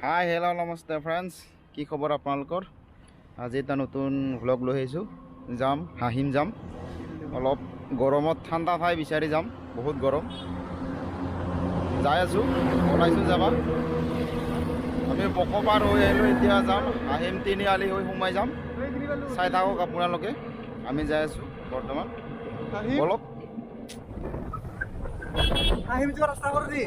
Hi hello' namaste friends, কি খবৰ আপোনালোকৰ? আজি এটা নতুন ভ্লগ লৈ আহিছোঁ। যাম হাহিম যাম, অলপ গৰমত ঠাণ্ডা ঠাই বিচাৰি যাম, বহুত গৰম। যাই আছোঁ, ওলাইছোঁ যাবা। আমি পকপাৰ হৈ আহিলোঁ, এতিয়া যাম হাহিম তিনিআলি হৈ সোমাই যাম। চাই থাকক আপোনালোকে, আমি যাই আছোঁ বৰ্তমান। বলক হাহিম যোৱা ৰাস্তা কৰি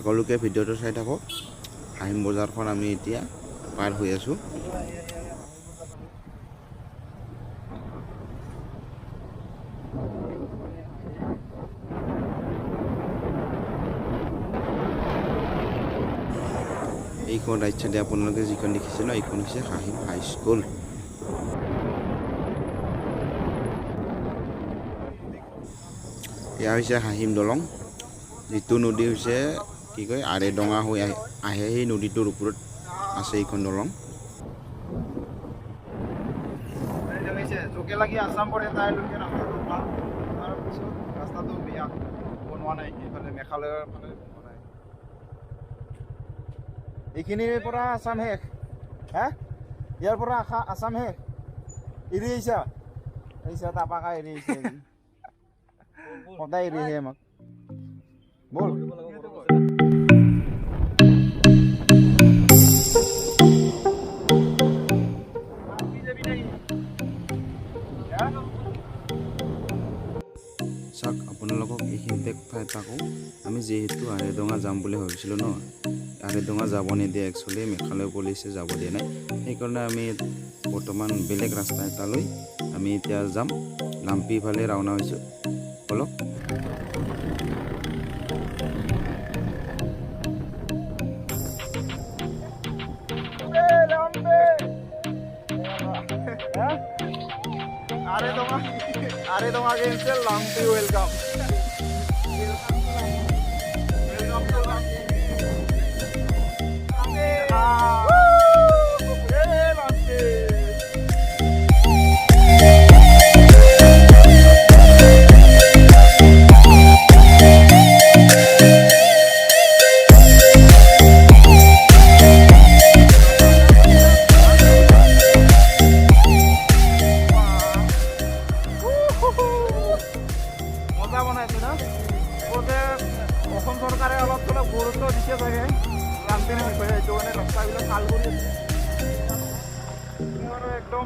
সকলোকে ভিডিঅ'টো চাই থাকক। হাহিম বজাৰখন আমি এতিয়া পাৰ হৈ আছোঁ। এইখন ৰাইট চাইডে আপোনালোকে যিখন দেখিছে ন, এইখন হৈছে হাহিম হাইস্কুল। এয়া হৈছে হাহিম দলং, যিটো নদী হৈছে কি কয় আৰেডঙা হৈ আহে, সেই নদীটোৰ ওপৰত আছে এইখন দলং। জোকে লাগি আছাম পৰে তাইলৈকে ৰাস্তাটো ভাল, তাৰপিছত ৰাস্তাটো বেয়া, বনোৱা নাই। এইফালে মেঘালয়ৰ ফালে বনাই, এইখিনিৰ পৰা আছাম শেষ। হা, ইয়াৰ পৰা আছাম শেষ। এৰি আহিছা তাপাকা এৰি আহিছে, সদায় এৰি আহে আমাক। বল চাওক, আপোনালোকক এইখিনিতে কথা এটা কওঁ। আমি যিহেতু আৰেডঙা যাম বুলি ভাবিছিলোঁ ন, আৰেডঙা যাব নিদিয়ে একচুৱেলি, মেঘালয় পুলিচে যাব দিয়া নাই। সেইকাৰণে আমি বৰ্তমান বেলেগ ৰাস্তা এটা লৈ আমি এতিয়া যাম, লাম্পি ফালে ৰাওনা হৈছোঁ। বলক Aredonga against Lampy, welcome. Welcome to Lampy. মজা বনাইছে না, অসম চৰকাৰে অলপ চলপ গুৰুত্ব দিছে চাগে লাম্পিৰ বিষয়ে। এইটো মানে ৰাস্তাবিলাক ভাল কৰি আছে আৰু একদম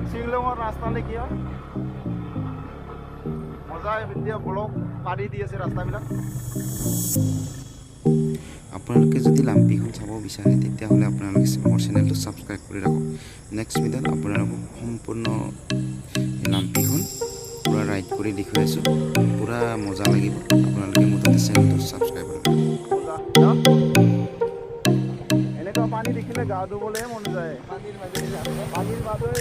শ্বিলঙৰ ৰাস্তা লেখীয়া মজা। এতিয়া ব্লক পাৰি দি আছে ৰাস্তাবিলাক। আপোনালোকে যদি লাম্পিখন চাব বিচাৰে তেতিয়াহ'লে আপোনালোকে মোৰ চেনেলটো ছাবস্ক্ৰাইব কৰি ৰাখক। নেক্সট ভিডিঅ'ত আপোনালোকক সম্পূৰ্ণ ৰাইড কৰি দেখুৱাই আছোঁ পূৰা মজা লাগিব আপোনালোকে মুঠতে চেনেলটো ছাবস্ক্ৰাইব কৰিব এনেকুৱা পানী দেখিলে গা ধুবলৈহে মন যায় পানীৰ মাজে